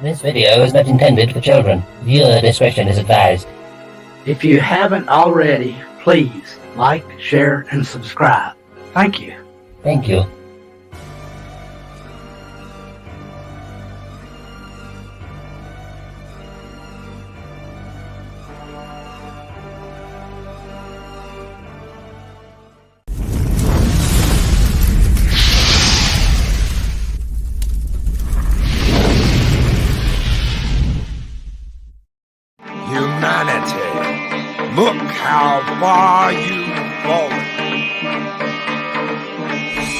This video is not intended for children. Viewer discretion is advised. If you haven't already, please like, share, and subscribe. Thank you. Thank you. Humanity, look how far you've fallen.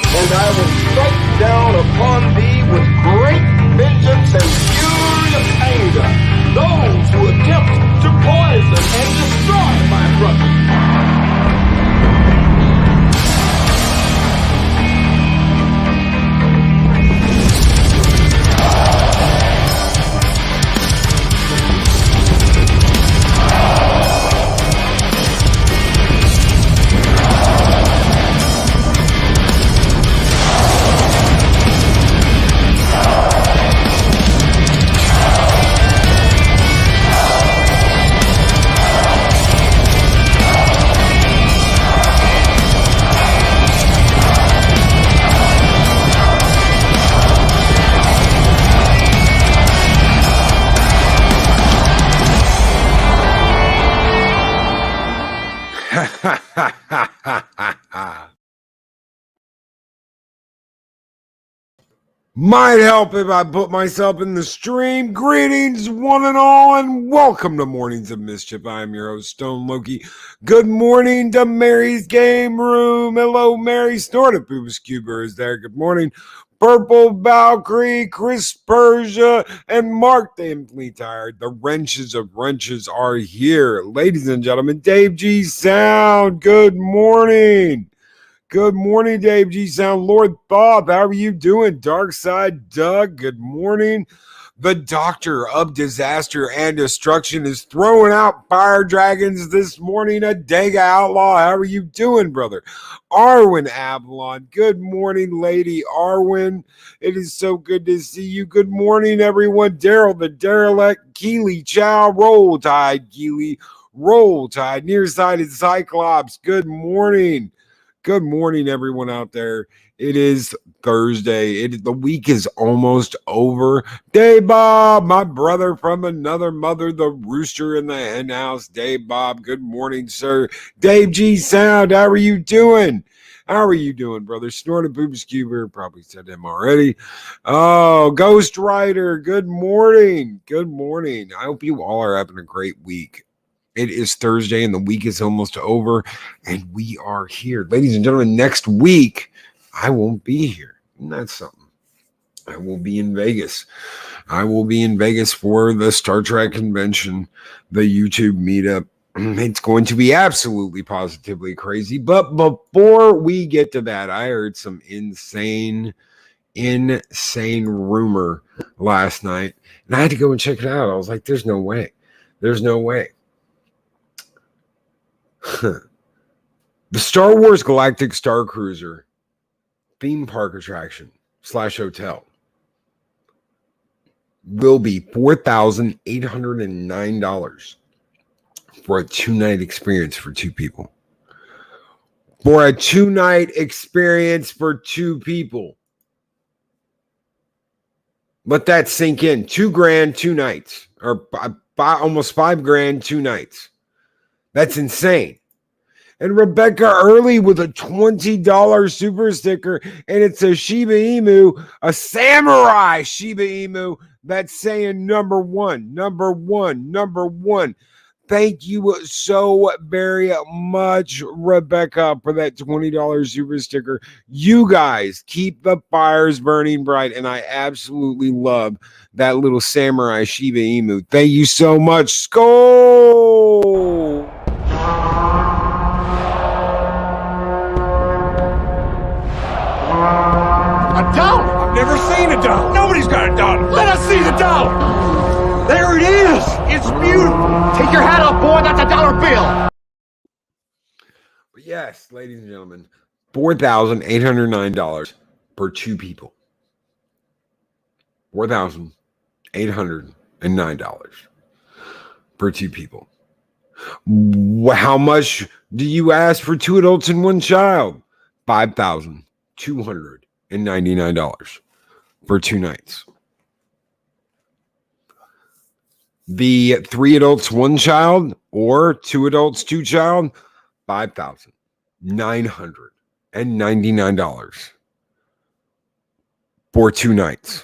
And I will strike down upon thee with great vengeance and fury of anger those who attempt to poison and destroy my brother. Might help if I put myself in the stream. Greetings, one and all, and welcome to Mornings of Mischief. I am your host, Stone Loki. Good morning to Mary's Game Room. Hello, Mary. Snorted Poopus Cuber is there. Good morning. Purple Valkyrie, Chris Persia, and Mark the Amply Tired. The wrenches of wrenches are here. Ladies and gentlemen, Dave G Sound. Good morning. Good morning, Dave G Sound. Lord Bob, how are you doing? Dark Side Doug, good morning. The Doctor of Disaster and Destruction is throwing out fire dragons this morning. A Dega Outlaw, how are you doing, brother? Arwen Avalon, good morning, Lady Arwen. It is so good to see you. Good morning, everyone. Daryl, the Derelict, Keely, Chow, Roll Tide, Keely, Roll Tide, Nearsighted Cyclops, good morning. Good morning, everyone out there. It is Thursday. The week is almost over. Dave Bob, my brother from another mother, the rooster in the hen house. Dave Bob, good morning, sir. Dave G Sound, how are you doing? How are you doing, brother? Snorted Boobs Cuber, probably said him already. Oh, Ghost Rider, good morning. Good morning. I hope you all are having a great week. It is Thursday and the week is almost over and we are here. Ladies and gentlemen, next week, I won't be here. And that's something. I will be in Vegas. I will be in Vegas for the Star Trek convention, the YouTube meetup. It's going to be absolutely positively crazy. But before we get to that, I heard some insane rumor last night. And I had to go and check it out. I was like, there's no way. There's no way. The Star Wars Galactic Star Cruiser theme park attraction / hotel will be $4,809 for a 2-night experience for 2 people. For a 2-night experience for 2 people. Let that sink in. $2,000, 2 nights, or almost $5,000, 2 nights. That's insane. And Rebecca Early with a $20 super sticker, and it's a Shiba Inu, a samurai Shiba Inu that's saying number one. Thank you so very much, Rebecca, for that $20 super sticker. You guys keep the fires burning bright, and I absolutely love that little samurai Shiba Inu. Thank you so much. Skull! A dollar? I've never seen a dollar. Nobody's got a dollar. Let us see the dollar. There it is. It's beautiful. Take your hat off, boy. That's a dollar bill. But yes, ladies and gentlemen, $4,809 for 2 people. $4,809 $809 for two people. How much do you ask for two adults and one child? $5,299 for 2 nights. The 3 adults, 1 child, or 2 adults, 2 child, $5,999 for 2 nights.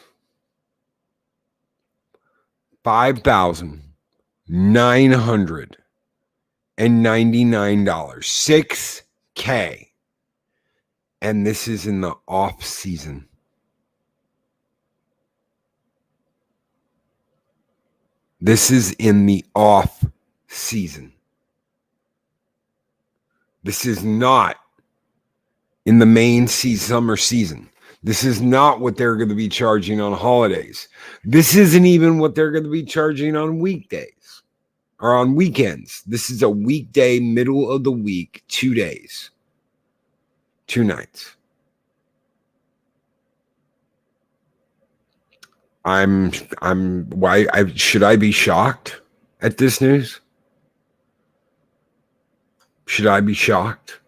$5,999. $6K. And this is in the off season. This is in the off season. This is not in the main summer season. This is not what they're going to be charging on holidays. This isn't even what they're going to be charging on weekdays or on weekends. This is a weekday, middle of the week, 2 days, 2 nights. Should I be shocked at this news? Should I be shocked?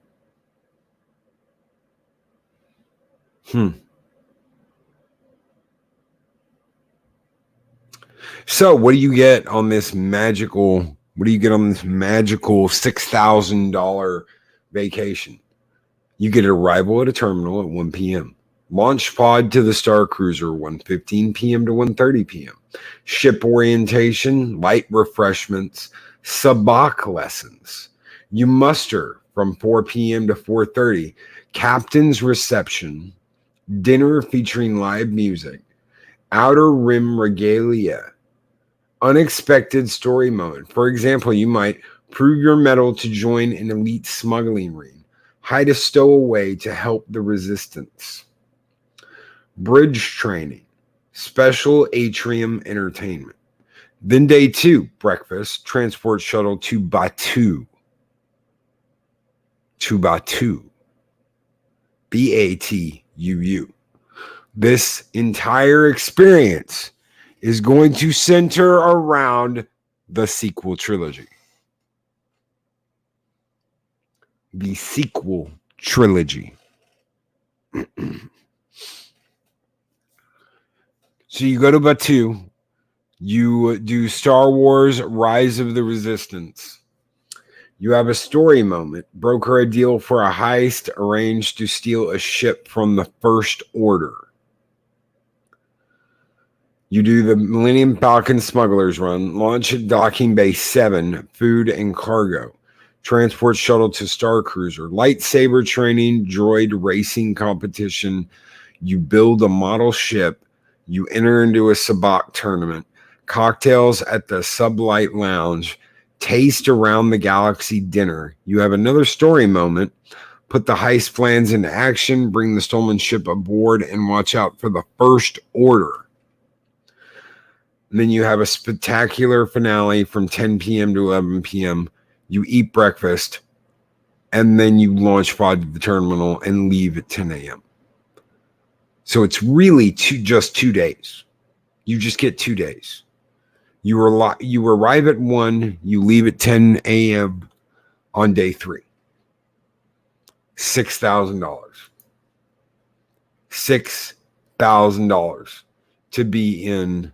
So what do you get on this magical $6,000 vacation? You get arrival at a terminal at 1 p.m. Launch pod to the Star Cruiser 1:15 p.m. to 1:30 p.m. Ship orientation, light refreshments, sabacc lessons. You muster from 4 p.m. to 4:30. Captain's reception, dinner featuring live music, outer rim regalia, unexpected story moment. For example, you might prove your mettle to join an elite smuggling ring, hide a stowaway to help the resistance. Bridge training, special atrium entertainment. Then day 2, breakfast, transport shuttle to Batu. Batuu. This entire experience is going to center around the sequel trilogy. The sequel trilogy. So you go to Batu, you do Star Wars Rise of the Resistance. You have a story moment, broker a deal for a heist, arranged to steal a ship from the First Order. You do the Millennium Falcon Smugglers Run, launch at Docking Bay 7, food and cargo. Transport shuttle to Star Cruiser, lightsaber training, droid racing competition. You build a model ship. You enter into a sabacc tournament, cocktails at the Sublight Lounge, taste around the galaxy dinner. You have another story moment, put the heist plans into action, bring the stolen ship aboard, and watch out for the First Order. And then you have a spectacular finale from 10 p.m. to 11 p.m. You eat breakfast, and then you launch pod to the terminal and leave at 10 a.m. So it's really just 2 days. You just get 2 days. You arrive at 1, you leave at 10 a.m. on day 3. $6,000. $6,000 to be in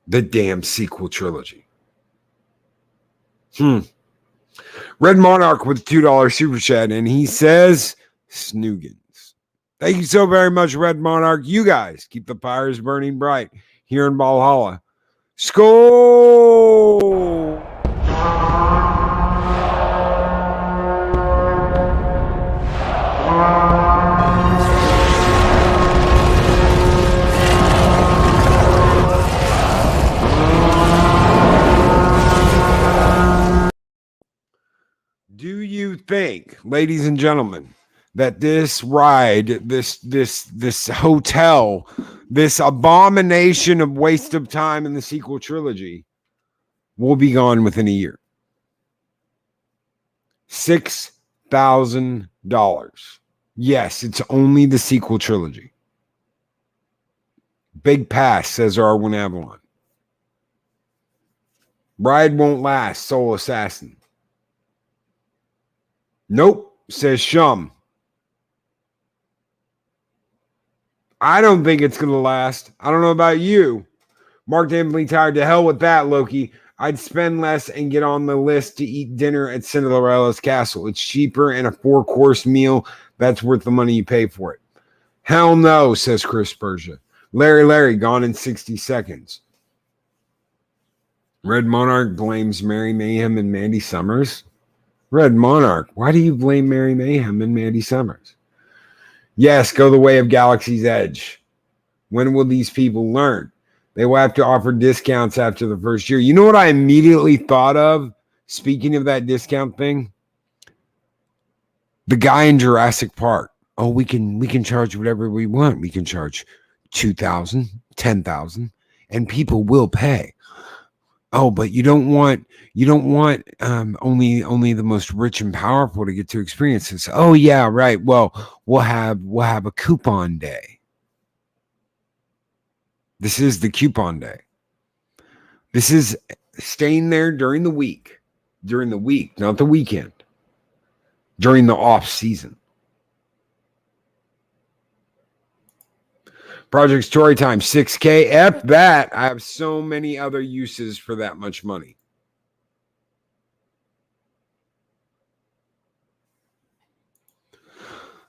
the damn sequel trilogy. Red Monarch with $2 super chat, and he says, Snoogans. Thank you so very much, Red Monarch. You guys keep the fires burning bright here in Valhalla. Skol! Do you think, ladies and gentlemen, that this ride, this hotel, this abomination of waste of time in the sequel trilogy will be gone within a year? $6,000. Yes, it's only the sequel trilogy. Big pass, says Arwen Avalon. Ride won't last, Soul Assassin. Nope, says Shum. I don't think it's going to last. I don't know about you. Mark Damply tired. To hell with that, Loki. I'd spend less and get on the list to eat dinner at Cinderella's castle. It's cheaper and a 4-course meal. That's worth the money you pay for it. Hell no, says Chris Persia. Larry, gone in 60 seconds. Red Monarch blames Mary Mayhem and Mandy Summers. Red Monarch, why do you blame Mary Mayhem and Mandy Summers? Yes, go the way of Galaxy's Edge. When will these people learn? They will have to offer discounts after the first year. You know what I immediately thought of? Speaking of that discount thing, the guy in Jurassic Park. Oh, we can charge whatever we want. We can charge $2,000, $10,000, and people will pay. Oh, but you don't want only the most rich and powerful to get to experience this. Oh yeah, right. Well, we'll have a coupon day. This is the coupon day. This is staying there during the week, not the weekend, during the off season. Project Storytime, 6K. F that. I have so many other uses for that much money.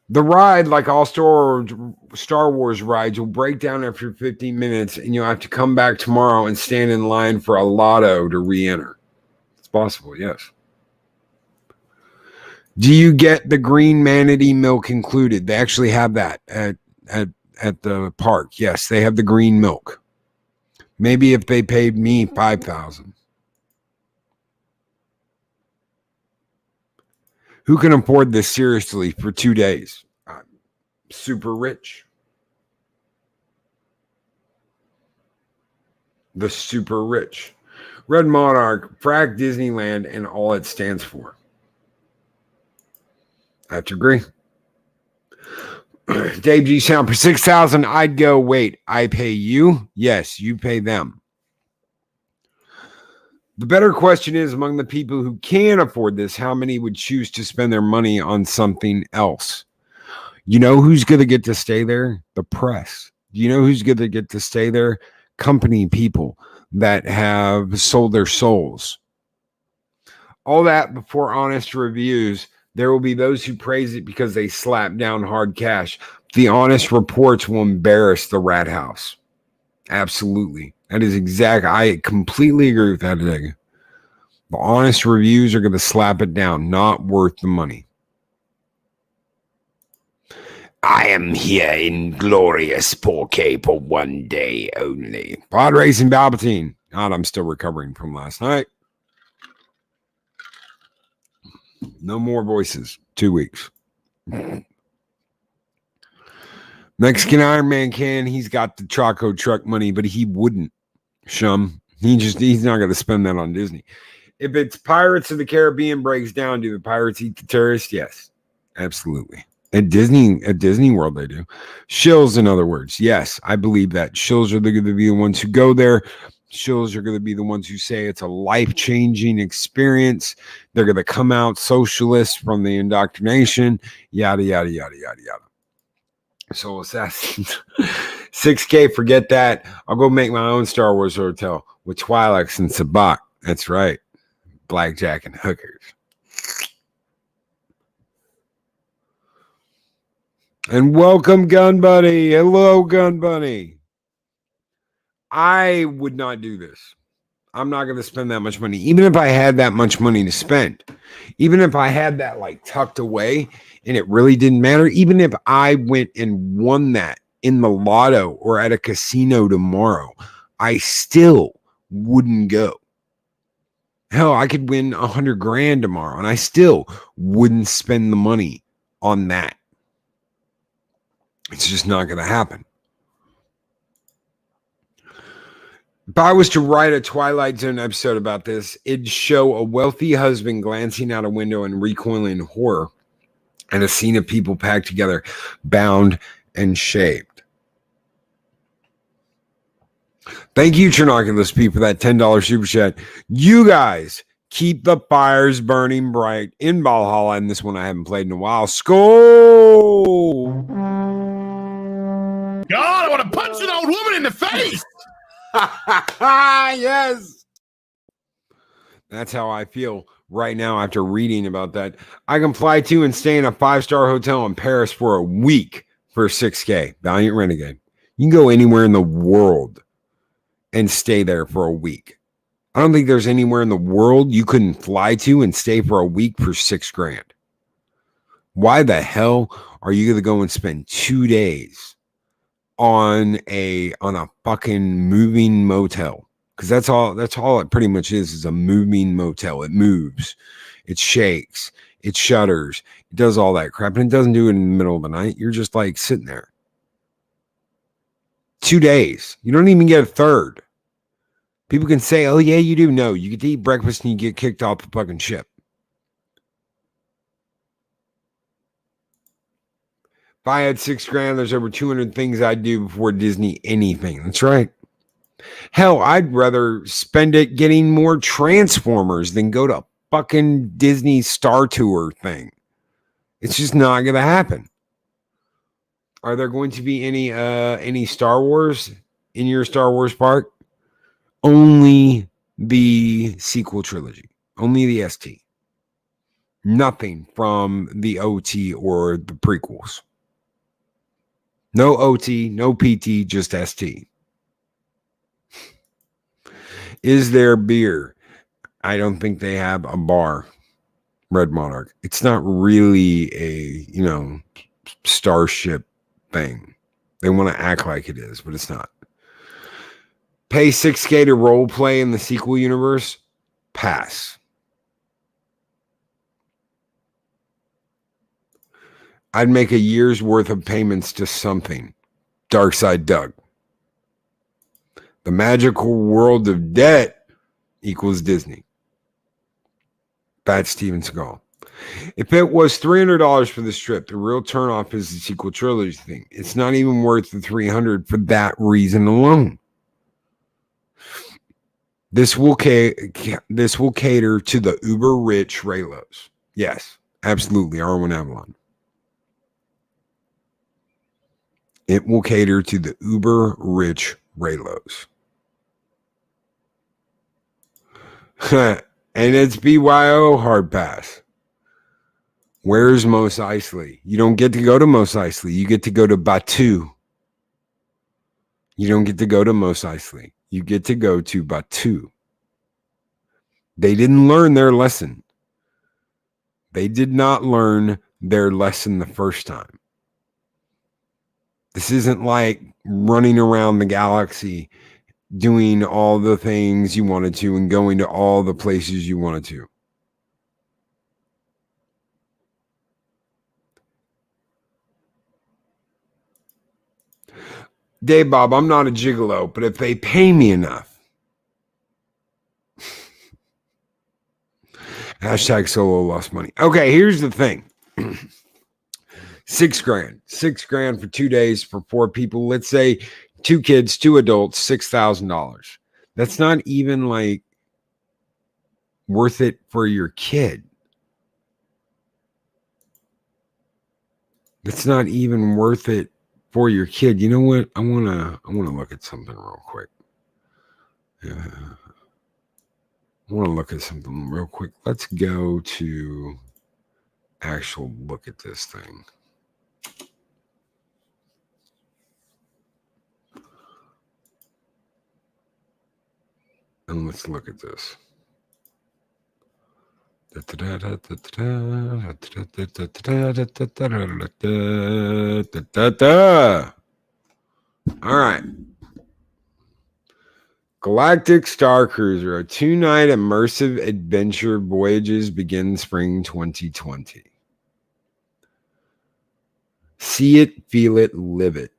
The ride, like all Star Wars rides, will break down after 15 minutes, and you'll have to come back tomorrow and stand in line for a lotto to re-enter. It's possible, yes. Do you get the green manatee milk included? They actually have that at the park. Yes, they have the green milk. Maybe if they paid me $5,000. Who can afford this seriously for 2 days? I'm super rich. The super rich. Red Monarch, frack Disneyland and all it stands for. I have to agree. Dave G. Sound, for $6,000, I'd go, wait, I pay you? Yes, you pay them. The better question is, among the people who can afford this, how many would choose to spend their money on something else? You know who's going to get to stay there? The press. Do you know who's going to get to stay there? Company people that have sold their souls. All that before honest reviews. There will be those who praise it because they slap down hard cash. The honest reports will embarrass the rat house. Absolutely. That is exact. I completely agree with that. The honest reviews are going to slap it down. Not worth the money. I am here in glorious 4K for 1 day only. Pod Racing Palpatine. God, I'm still recovering from last night. No more voices. 2 weeks. Mexican Iron Man can. He's got the Choco truck money, but he wouldn't. Shum. He's not going to spend that on Disney. If it's Pirates of the Caribbean breaks down, do the pirates eat the tourists? Yes, absolutely. At Disney World, they do. Shills, in other words. Yes, I believe that. Shills are going to be the ones who go there. Shills are going to be the ones who say it's a life-changing experience. They're going to come out socialists from the indoctrination, yada, yada, yada, yada, yada. Soul Assassins. 6K, forget that. I'll go make my own Star Wars hotel with Twi'leks and Sabacc. That's right. Blackjack and hookers. And welcome, Gun Buddy. Hello, Gun Buddy. I would not do this. I'm not going to spend that much money. Even if I had that much money to spend. Even if I had that like tucked away and it really didn't matter. Even if I went and won that in the lotto or at a casino tomorrow, I still wouldn't go. Hell, I could win $100,000 tomorrow and I still wouldn't spend the money on that. It's just not going to happen. If I was to write a Twilight Zone episode about this, it'd show a wealthy husband glancing out a window and recoiling in horror, and a scene of people packed together, bound and shaved. Thank you, Trinoculus P, for that $10 super chat. You guys keep the fires burning bright in Valhalla, and this one I haven't played in a while. Skull! God, I want to punch an old woman in the face. Yes! That's how I feel right now after reading about that. I can fly to and stay in a 5-star hotel in Paris for a week for $6K. Valiant Renegade. You can go anywhere in the world and stay there for a week. I don't think there's anywhere in the world you couldn't fly to and stay for a week for $6,000. Why the hell are you gonna go and spend 2 days on a fucking moving motel? Because that's all it pretty much is a moving motel. It moves, it shakes, it shudders, it does all that crap, and it doesn't do it in the middle of the night. You're just like sitting there. 2 days. You don't even get a third. People can say, oh, yeah, you do. No, you get to eat breakfast and you get kicked off the fucking ship. If I had $6,000, there's over 200 things I'd do before Disney anything. That's right. Hell, I'd rather spend it getting more Transformers than go to fucking Disney Star Tour thing. It's just not going to happen. Are there going to be any Star Wars in your Star Wars park? Only the sequel trilogy. Only the ST. Nothing from the OT or the prequels. No OT, no PT, just ST. Is there beer? I don't think they have a bar. Red Monarch. It's not really a, starship thing. They want to act like it is, but it's not. Pay $6K to role play in the sequel universe? Pass. I'd make a year's worth of payments to something. Darkside Doug. The magical world of debt equals Disney. That's Steven Seagal. If it was $300 for this trip, the real turnoff is the sequel trilogy thing. It's not even worth the $300 for that reason alone. This will cater to the uber rich Raylos. Yes, absolutely. R1 Avalon. It will cater to the uber rich Raylos. And it's BYO hard pass. Where's Mos Eisley? You don't get to go to Mos Eisley. You get to go to Batu. You don't get to go to Mos Eisley. You get to go to Batu. They didn't learn their lesson. They did not learn their lesson the first time. This isn't like running around the galaxy doing all the things you wanted to and going to all the places you wanted to. Dave Bob, I'm not a gigolo, but if they pay me enough. Hashtag solo lost money. Okay, here's the thing. $6,000. $6,000 for 2 days for 4 people. Let's say 2 kids, 2 adults, $6,000. That's not even like worth it for your kid. That's not even worth it for your kid. You know what? I wanna look at something real quick. Yeah. I want to look at something real quick. Let's go to actual look at this thing. And let's look at this. All right. Galactic Star Cruiser, a 2-night immersive adventure voyages begin spring 2020. See it, feel it, live it.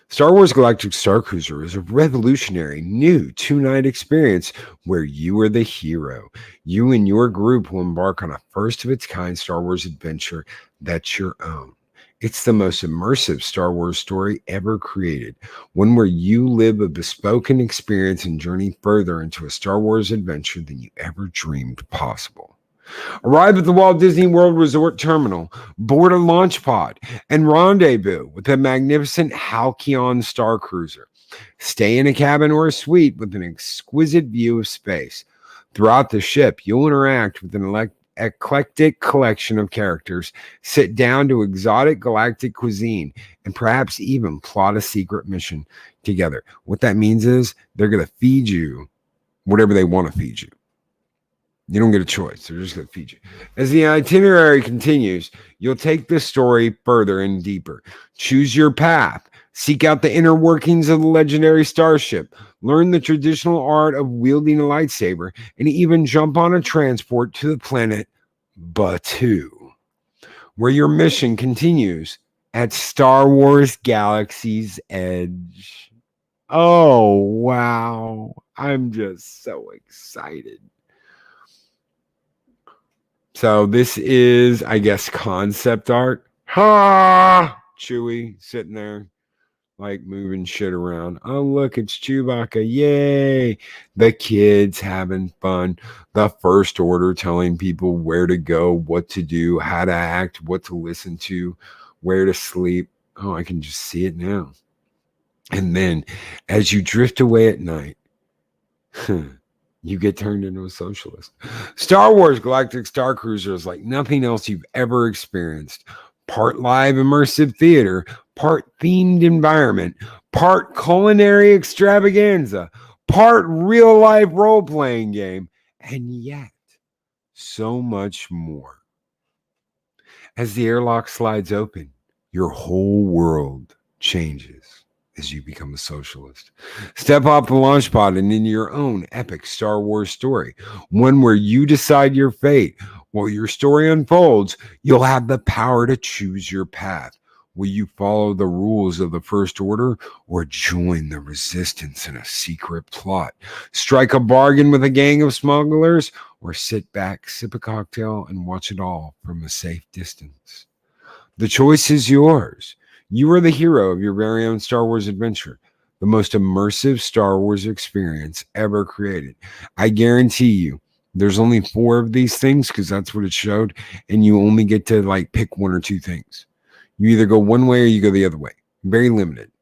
Star Wars Galactic Star Cruiser is a revolutionary new 2-night experience where you are the hero. You and your group will embark on a first-of-its-kind Star Wars adventure that's your own. It's the most immersive Star Wars story ever created, one where you live a bespoken experience and journey further into a Star Wars adventure than you ever dreamed possible. Arrive at the Walt Disney World Resort Terminal, board a launch pod, and rendezvous with a magnificent Halcyon Star Cruiser. Stay in a cabin or a suite with an exquisite view of space. Throughout the ship, you'll interact with an eclectic collection of characters, sit down to exotic galactic cuisine, and perhaps even plot a secret mission together. What that means is they're going to feed you whatever they want to feed you. You don't get a choice. They're just going to feed you. As the itinerary continues, you'll take the story further and deeper. Choose your path. Seek out the inner workings of the legendary starship. Learn the traditional art of wielding a lightsaber, and even jump on a transport to the planet Batuu, where your mission continues at Star Wars Galaxy's Edge. Oh, wow. I'm just so excited. So this is, I guess, concept art. Ha! Chewie sitting there, like moving shit around. Oh, look, it's Chewbacca. Yay. The kids having fun. The First Order telling people where to go, what to do, how to act, what to listen to, where to sleep. Oh, I can just see it now. And then as you drift away at night, you get turned into a socialist. Star Wars Galactic Star Cruiser is like nothing else you've ever experienced. Part live immersive theater, part themed environment, part culinary extravaganza, part real life role playing game, and yet so much more. As the airlock slides open, your whole world changes as you become a socialist. Step off the launch pod and into your own epic Star Wars story, one where you decide your fate. While your story unfolds, you'll have the power to choose your path. Will you follow the rules of the First Order or join the Resistance in a secret plot? Strike a bargain with a gang of smugglers or sit back, sip a cocktail, and watch it all from a safe distance? The choice is yours. You are the hero of your very own Star Wars adventure, the most immersive Star Wars experience ever created. I guarantee you, there's only 4 of these things because that's what it showed, and you only get to like pick 1 or 2 things. You either go one way or you go the other way. Very limited.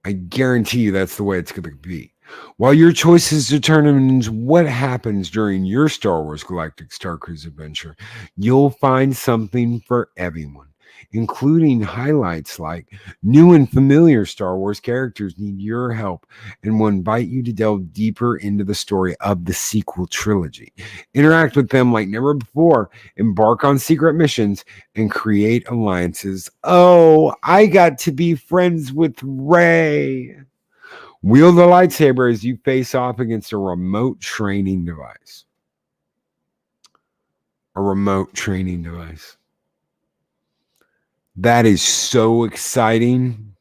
I guarantee you that's the way it's going to be. While your choices determines what happens during your Star Wars Galactic Star Cruise adventure, you'll find something for everyone, including highlights like new and familiar Star Wars characters need your help and will invite you to delve deeper into the story of the sequel trilogy. Interact with them like never before, embark on secret missions, and create alliances. Oh, I got to be friends with Rey. Wield the lightsaber as you face off against a remote training device. A remote training device. That is so exciting.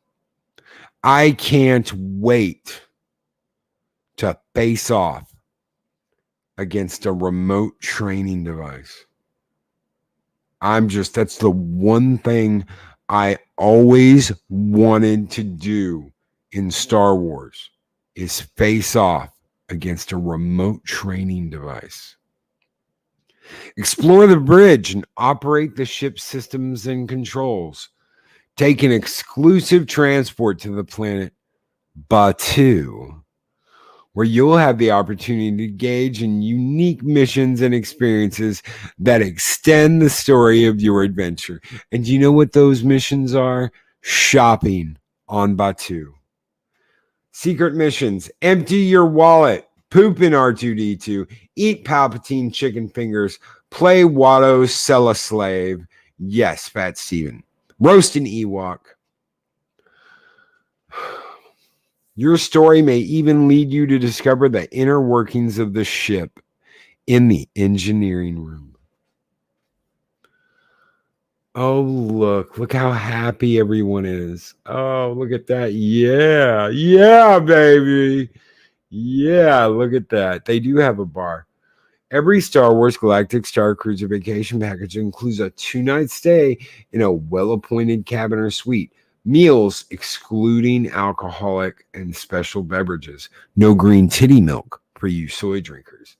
I can't wait to face off against a remote training device. That's the one thing I always wanted to do in Star Wars is face off against a remote training device. Explore the bridge and operate the ship's systems and controls. Take an exclusive transport to the planet Batuu, where you'll have the opportunity to engage in unique missions and experiences that extend the story of your adventure. And you know what those missions are? Shopping on Batuu. Secret missions: empty your wallet, poop in R2-D2, eat Palpatine chicken fingers, play Watto, sell a slave. Yes, Fat Steven. Roast an Ewok. Your story may even lead you to discover the inner workings of the ship in the engineering room. Oh, look how happy everyone is. Oh, look at that. Yeah, baby. Yeah, look at that. They do have a bar. Every Star Wars Galactic Star Cruiser vacation package includes a 2-night stay in a well-appointed cabin or suite, meals excluding alcoholic and special beverages, no green titty milk for you soy drinkers,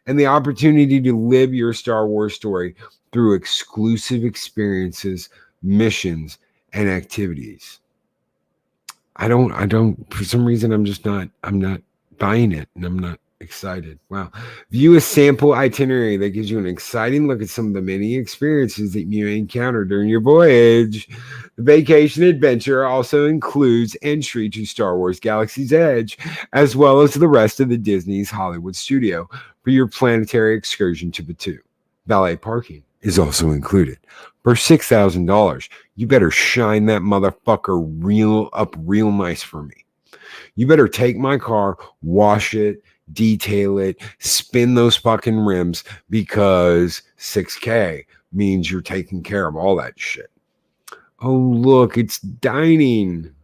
and the opportunity to live your Star Wars story through exclusive experiences, missions, and activities. I don't, for some reason, I'm not buying it, and I'm not excited. Wow. View a sample itinerary that gives you an exciting look at some of the many experiences that you encounter during your voyage. The vacation adventure also includes entry to Star Wars Galaxy's Edge, as well as the rest of the Disney's Hollywood studio for your planetary excursion to Batuu. Valet parking is also included. For $6,000, you better shine that motherfucker real nice for me. You better take my car, wash it, detail it, spin those fucking rims, because $6K means you're taking care of all that shit. Oh, look, it's dining.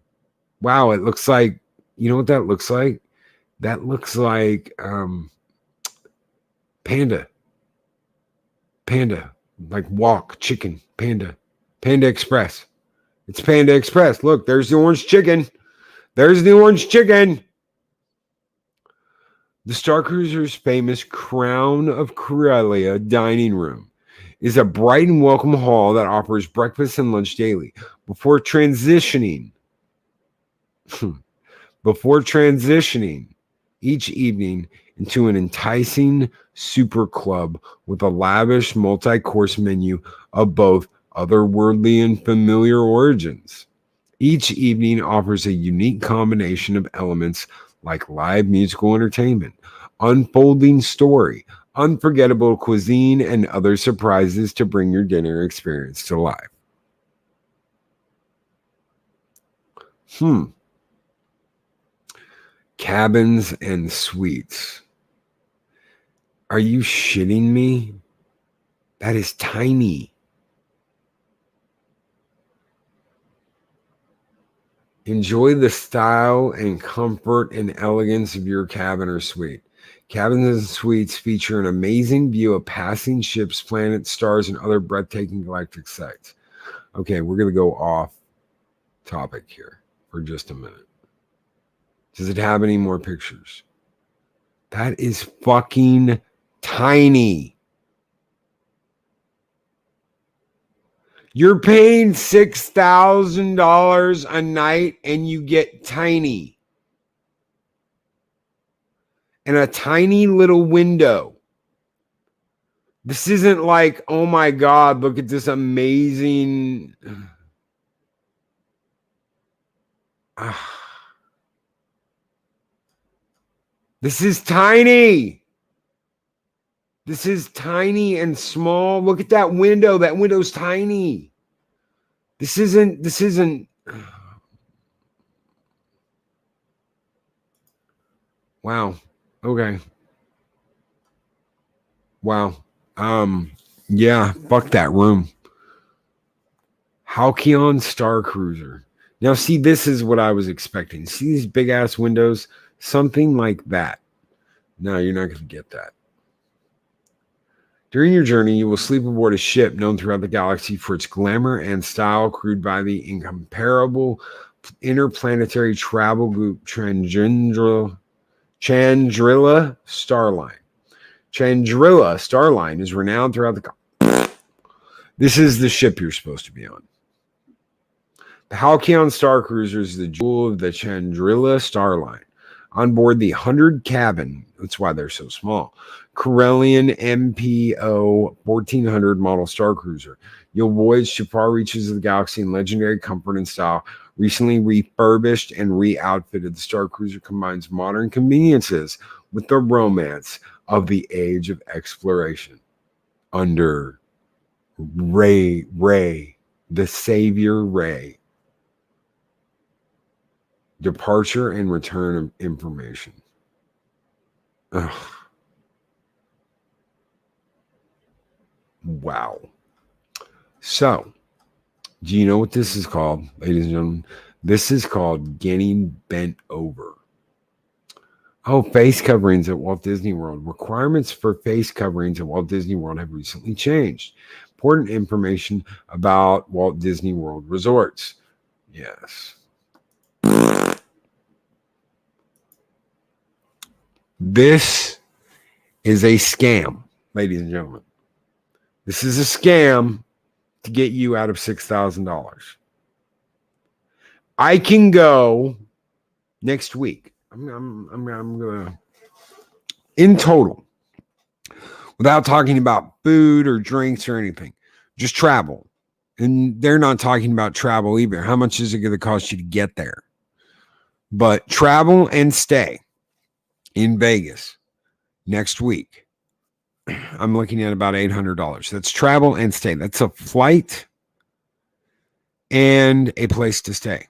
Wow, it looks like, you know what that looks like? That looks like Panda, like wok, chicken, Panda Express. It's Panda Express. Look, there's the orange chicken. There's the orange chicken. The Star Cruiser's famous Crown of Corellia dining room is a bright and welcome hall that offers breakfast and lunch daily before transitioning each evening into an enticing super club with a lavish multi-course menu of both otherworldly and familiar origins. Each evening offers a unique combination of elements like live musical entertainment, unfolding story, unforgettable cuisine, and other surprises to bring your dinner experience to life. Cabins and suites. Are you shitting me? That is tiny. Enjoy the style and comfort and elegance of your cabin or suite. Cabins and suites feature an amazing view of passing ships, planets, stars, and other breathtaking galactic sights. Okay, we're going to go off topic here for just a minute. Does it have any more pictures? That is fucking tiny. You're paying $6,000 a night and you get tiny. And a tiny little window. This isn't like, oh my God, look at this amazing. This is tiny. This is tiny and small. Look at that window. That window's tiny. This isn't. Wow. Okay. Wow. Yeah, fuck that room. Halcyon Star Cruiser. Now, see, this is what I was expecting. See these big ass windows? Something like that. No, you're not going to get that. During your journey, you will sleep aboard a ship known throughout the galaxy for its glamour and style, crewed by the incomparable interplanetary travel group Chandrilla Starline. Chandrilla Starline is renowned throughout the. This is the ship you're supposed to be on. The Halcyon Star Cruiser is the jewel of the Chandrilla Starline. On board the 100 cabin, that's why they're so small, Corellian MPO 1400 model Star Cruiser. You'll voyage to far reaches of the galaxy in legendary comfort and style. Recently refurbished and re-outfitted, the Star Cruiser combines modern conveniences with the romance of the age of exploration. Under Ray, the Savior Ray. Departure and return of information. Ugh. Wow. So, do you know what this is called, ladies and gentlemen? This is called getting bent over. Oh, face coverings at Walt Disney World. Requirements for face coverings at Walt Disney World have recently changed. Important information about Walt Disney World resorts. Yes. This is a scam, ladies and gentlemen. This is a scam to get you out of $6,000. I can go next week. I'm gonna, in total, without talking about food or drinks or anything, just travel. And they're not talking about travel either. How much is it going to cost you to get there? But travel and stay in Vegas next week, I'm looking at about $800. That's travel and stay. That's a flight and a place to stay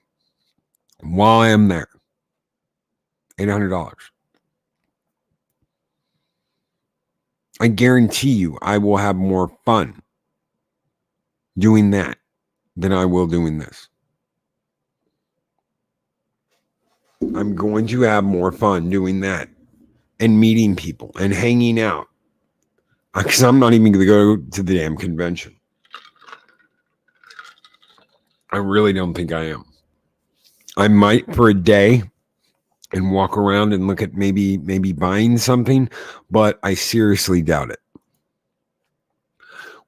while I am there. $800. I guarantee you I will have more fun doing that than I will doing this. I'm going to have more fun doing that and meeting people and hanging out, because I'm not even going to go to the damn convention. I really don't think I am. I might for a day and walk around and look at maybe buying something, but I seriously doubt it.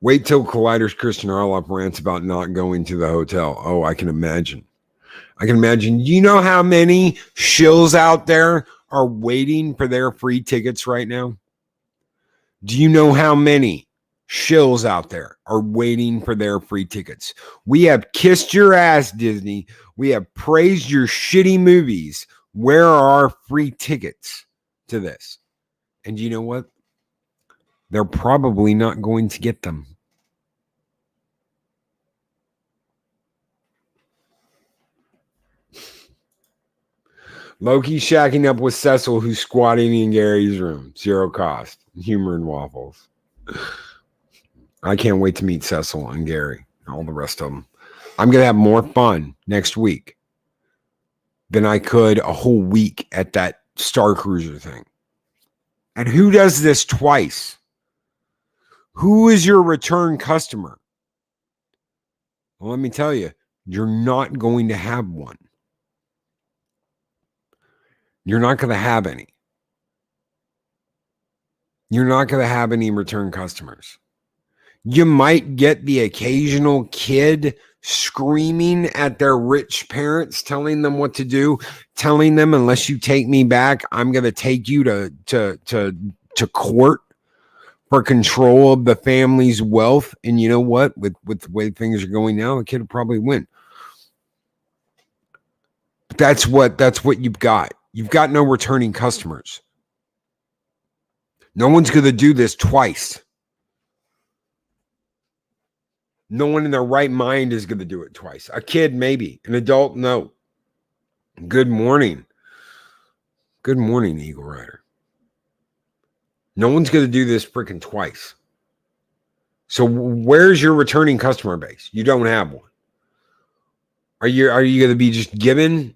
Wait till Collider's Christian Arloff rants about not going to the hotel. Oh, I can imagine. I can imagine. You know how many shills out there are waiting for their free tickets right now? Do you know how many shills out there are waiting for their free tickets? We have kissed your ass, Disney. We have praised your shitty movies. Where are our free tickets to this? And you know what? They're probably not going to get them. Loki shacking up with Cecil, who's squatting in Gary's room. Zero cost. Humor and waffles. I can't wait to meet Cecil and Gary and all the rest of them. I'm going to have more fun next week than I could a whole week at that Star Cruiser thing. And who does this twice? Who is your return customer? Well, let me tell you, you're not going to have one. You're not going to have any. You're not going to have any return customers. You might get the occasional kid screaming at their rich parents, telling them what to do, telling them, unless you take me back, I'm going to take you to court for control of the family's wealth. And you know what? With the way things are going now, the kid will probably win. But that's what you've got. You've got no returning customers. No one's going to do this twice. No one in their right mind is going to do it twice. A kid, maybe. An adult, no. Good morning. Good morning, Eagle Rider. No one's going to do this freaking twice. So where's your returning customer base? You don't have one. Are you going to be just giving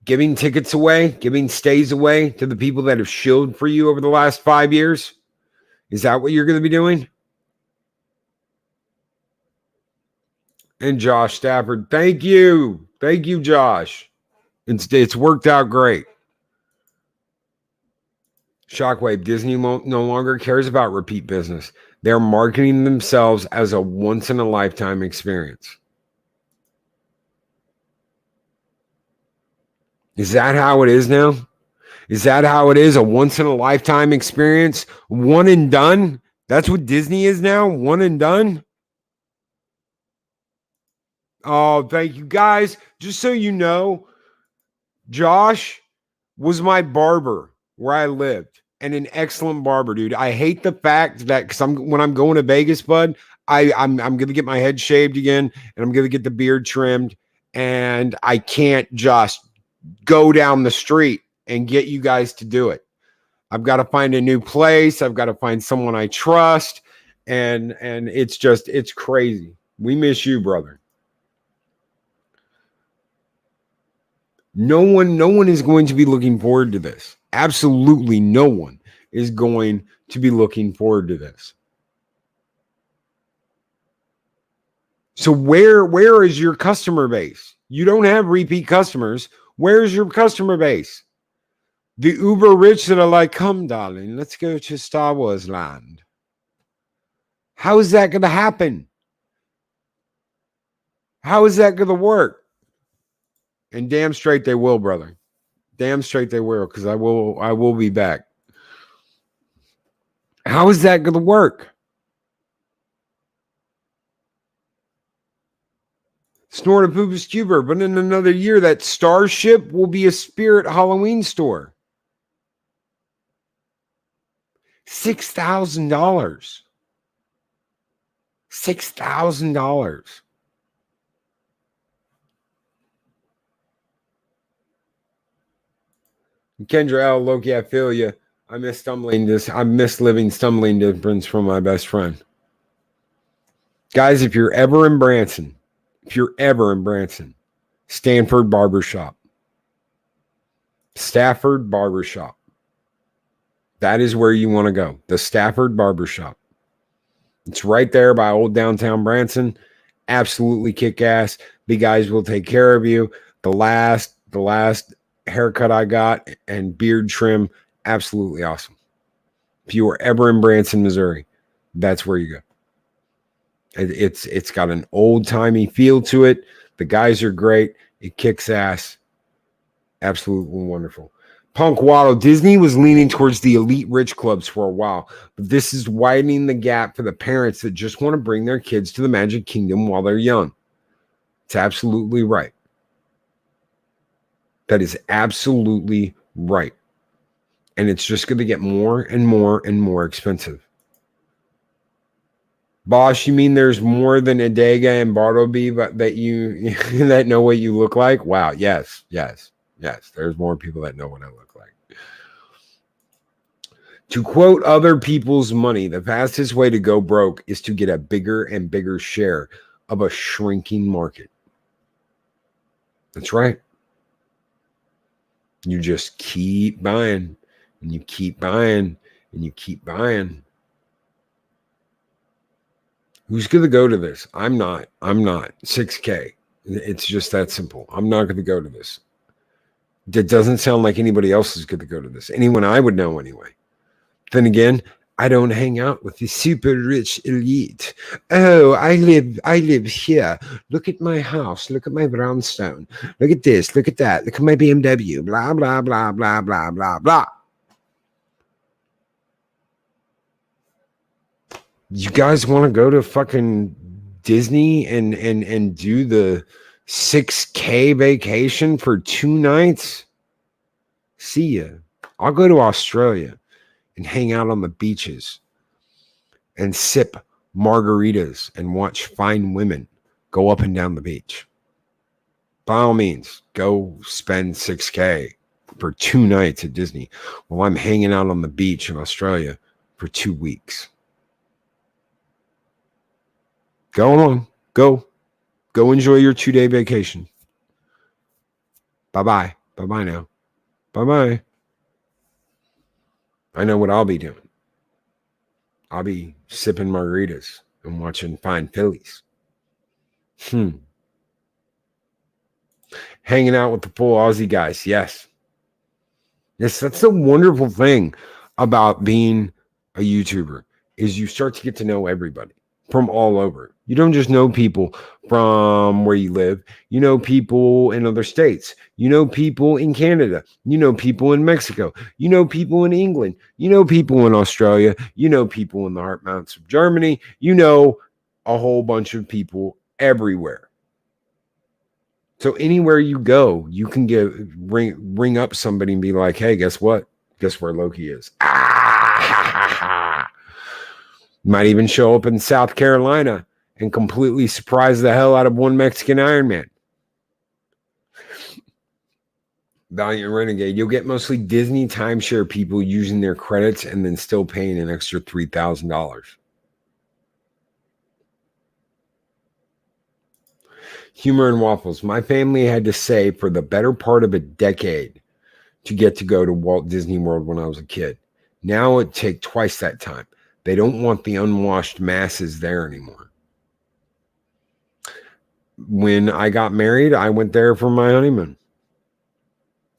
tickets away, giving stays away to the people that have shilled for you over the last 5 years? Is that what you're going to be doing? And Josh Stafford, thank you. Thank you, Josh. It's worked out great. Shockwave, Disney no longer cares about repeat business. They're marketing themselves as a once-in-a-lifetime experience. Is that how it is now? Is that how it is? A once-in-a-lifetime experience? One and done? That's what Disney is now? One and done? Oh, thank you. Guys, just so you know, Josh was my barber where I lived, and an excellent barber, dude. I hate the fact that when I'm going to Vegas, bud, I'm going to get my head shaved again, and I'm going to get the beard trimmed, and I can't just go down the street and get you guys to do it. I've got to find a new place. I've got to find someone I trust, and it's crazy. We miss you, brother. No one is going to be looking forward to this. Absolutely no one is going to be looking forward to this. So where is your customer base? You don't have repeat customers. Where's your customer base? The uber rich that are like, come, darling, let's go to Star Wars land. How is that going to happen? How is that going to work? And damn straight they will, brother. Damn straight they will, because I will be back. How is that going to work? Snort a poop scuba, but in another year, that Starship will be a Spirit Halloween store. $6,000. $6,000. Kendra L. Loki, I feel you. I miss living stumbling distance from my best friend. Guys, if you're ever in Branson, Stanford Barbershop. Stafford Barbershop. That is where you want to go. The Stafford Barbershop. It's right there by old downtown Branson. Absolutely kick ass. The guys will take care of you. The last haircut I got and beard trim, absolutely awesome. If you were ever in Branson, Missouri, that's where you go. It's got an old-timey feel to it. The guys are great. It kicks ass. Absolutely wonderful. Punk Waddle, Disney was leaning towards the elite rich clubs for a while, but this is widening the gap for the parents that just want to bring their kids to the Magic Kingdom while they're young. It's absolutely right. That is absolutely right. And it's just going to get more and more and more expensive. Boss, you mean there's more than Adega and Bartleby but that you that know what you look like? Wow, yes. There's more people that know what I look like. To quote other people's money, the fastest way to go broke is to get a bigger and bigger share of a shrinking market. That's right. You just keep buying and you keep buying and you keep buying. Who's going to go to this? I'm not. 6K. It's just that simple. I'm not going to go to this. It doesn't sound like anybody else is going to go to this. Anyone I would know anyway. Then again, I don't hang out with the super rich elite. Oh, I live here. Look at my house. Look at my brownstone. Look at this. Look at that. Look at my BMW. Blah, blah, blah, blah, blah, blah, blah. You guys want to go to fucking Disney and do the 6K vacation for 2 nights? See ya. I'll go to Australia and hang out on the beaches and sip margaritas and watch fine women go up and down the beach. By all means, go spend 6K for 2 nights at Disney while I'm hanging out on the beach in Australia for 2 weeks. Go on. Go enjoy your 2-day vacation. Bye-bye. Bye-bye now. Bye-bye. I know what I'll be doing. I'll be sipping margaritas and watching fine fillies. Hanging out with the full Aussie guys. Yes, that's the wonderful thing about being a YouTuber is you start to get to know everybody from all over. You don't just know people from where you live. You know people in other states. You know people in Canada. You know people in Mexico. You know people in England. You know people in Australia. You know people in the heart mountains of Germany. You know a whole bunch of people everywhere. So anywhere you go, you can ring up somebody and be like, hey, guess what? Guess where Loki is? Might even show up in South Carolina and completely surprise the hell out of one Mexican Iron Man. Valiant Renegade. You'll get mostly Disney timeshare people using their credits and then still paying an extra $3,000. Humor and waffles. My family had to save for the better part of a decade to get to go to Walt Disney World when I was a kid. Now it take twice that time. They don't want the unwashed masses there anymore. When I got married, I went there for my honeymoon.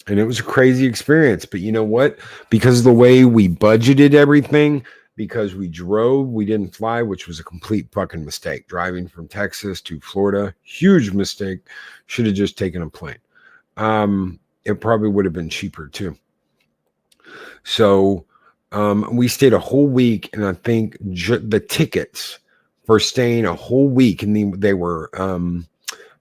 And it was a crazy experience. But you know what? Because of the way we budgeted everything, because we drove, we didn't fly, which was a complete fucking mistake. Driving from Texas to Florida, huge mistake. Should have just taken a plane. It probably would have been cheaper too. So we stayed a whole week, and I think the tickets for staying a whole week, and they were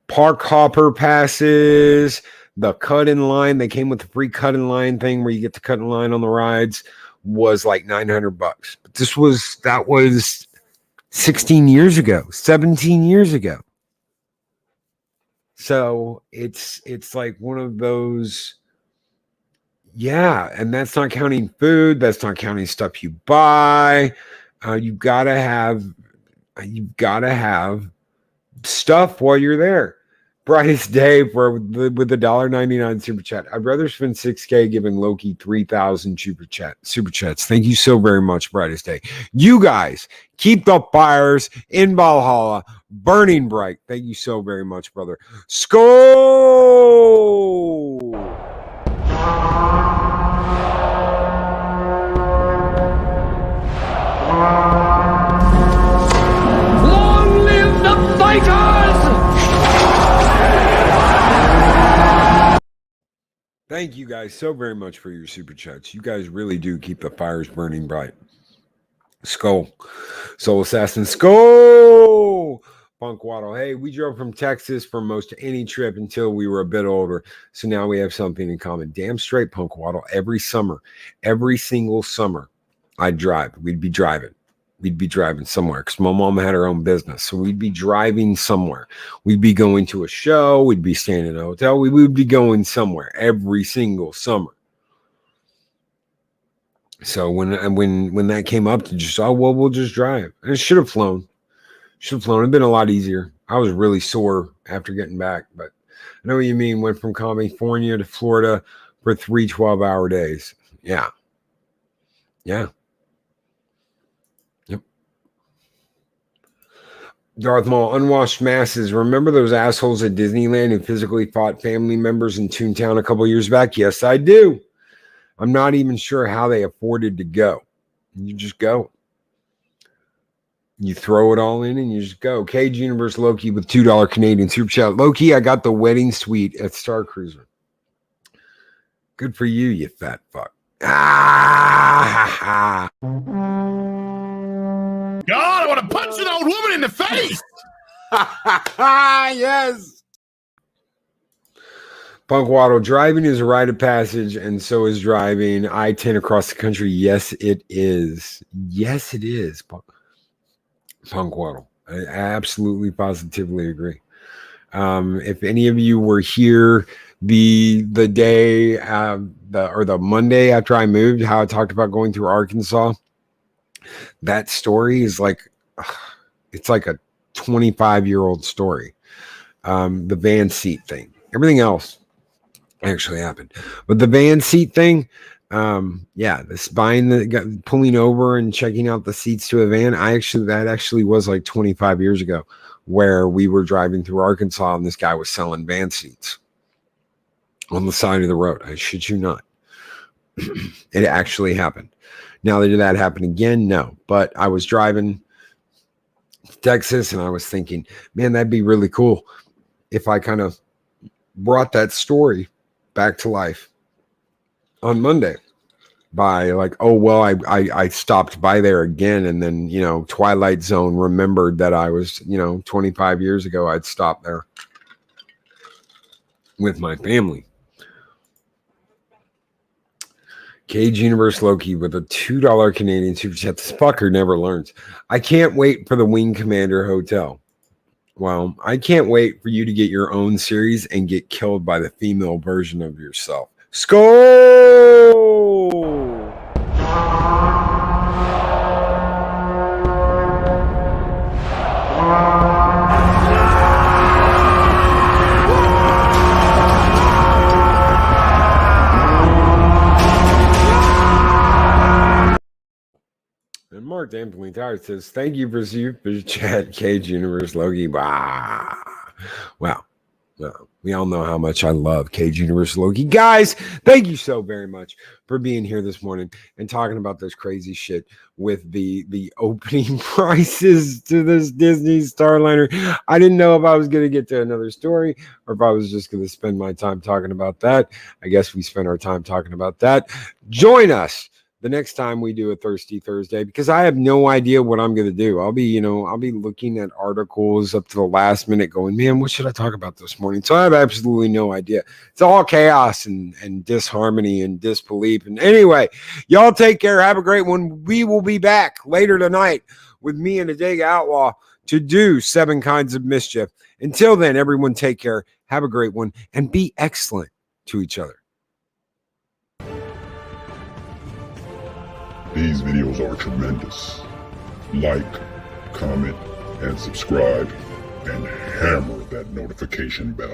park hopper passes, the cut in line. They came with the free cut in line thing where you get to cut in line on the rides, was like $900. But that was 16 years ago, 17 years ago. So it's like one of those, yeah, and that's not counting food, that's not counting stuff you buy. You've got to have stuff while you're there. Brightest day with the $1.99 super chat. I'd rather spend $6K giving Loki 3,000 super chats. Thank you so very much, Brightest Day. You guys keep the fires in Valhalla burning bright. Thank you so very much, brother. Skol! Long live the fighters! Thank you guys so very much for your super chats. You guys really do keep the fires burning bright. Skull. Soul Assassin. Skull! Punk Waddle. Hey, we drove from Texas for most any trip until we were a bit older. So now we have something in common. Damn straight, Punk Waddle. Every summer, every single summer, I'd drive. We'd be driving somewhere because my mom had her own business. So we'd be driving somewhere. We'd be going to a show. We'd be staying in a hotel. We would be going somewhere every single summer. So when that came up to just, we'll just drive. And it should have flown. It'd been a lot easier. I was really sore after getting back, but I know what you mean. Went from California to Florida for 3 12-hour days. Yeah. Yep. Darth Maul, unwashed masses. Remember those assholes at Disneyland who physically fought family members in Toontown a couple years back? Yes, I do. I'm not even sure how they afforded to go. You just go. You throw it all in and you just go. Cage Universe Loki with $2 Canadian super chat. Loki, I got the wedding suite at Star Cruiser. Good for you, you fat fuck. Ah! God, I want to punch an old woman in the face! Yes! Punk Waddle, driving is a rite of passage, and so is driving I-10 across the country. Yes, it is. Yes, it is. Punk Waddle. I absolutely, positively agree. If any of you were here the day, the Monday after I moved, how I talked about going through Arkansas, that story is like, it's like a 25-year-old story. The van seat thing, everything else actually happened, but the van seat thing, this pulling over and checking out the seats to a van. That actually was like 25 years ago, where we were driving through Arkansas and this guy was selling van seats on the side of the road. I shit you not. It actually happened. Now, did that happen again? No. But I was driving to Texas and I was thinking, man, that'd be really cool if I kind of brought that story back to life on Monday by like, I stopped by there again. And then, Twilight Zone remembered that I was, 25 years ago, I'd stopped there with my family. Cage Universe Loki with a $2 Canadian super chat. This fucker never learns. I can't wait for the Wing Commander Hotel. Well, I can't wait for you to get your own series and get killed by the female version of yourself. Skull! Mark Anthony Tyler says, thank you for super chat, Cage Universe Loki. Wow. Well, we all know how much I love Cage Universe Loki. Guys, thank you so very much for being here this morning and talking about this crazy shit with the opening prices to this Disney Starliner. I didn't know if I was going to get to another story or if I was just going to spend my time talking about that. I guess we spent our time talking about that. Join us the next time we do a Thirsty Thursday, because I have no idea what I'm going to do. I'll be looking at articles up to the last minute going, man, what should I talk about this morning? So I have absolutely no idea. It's all chaos and disharmony and disbelief. And anyway, y'all take care. Have a great one. We will be back later tonight with me and Adega Outlaw to do 7 Kinds of Mischief. Until then, everyone take care. Have a great one and be excellent to each other. These videos are tremendous. Like, comment, and subscribe, and hammer that notification bell.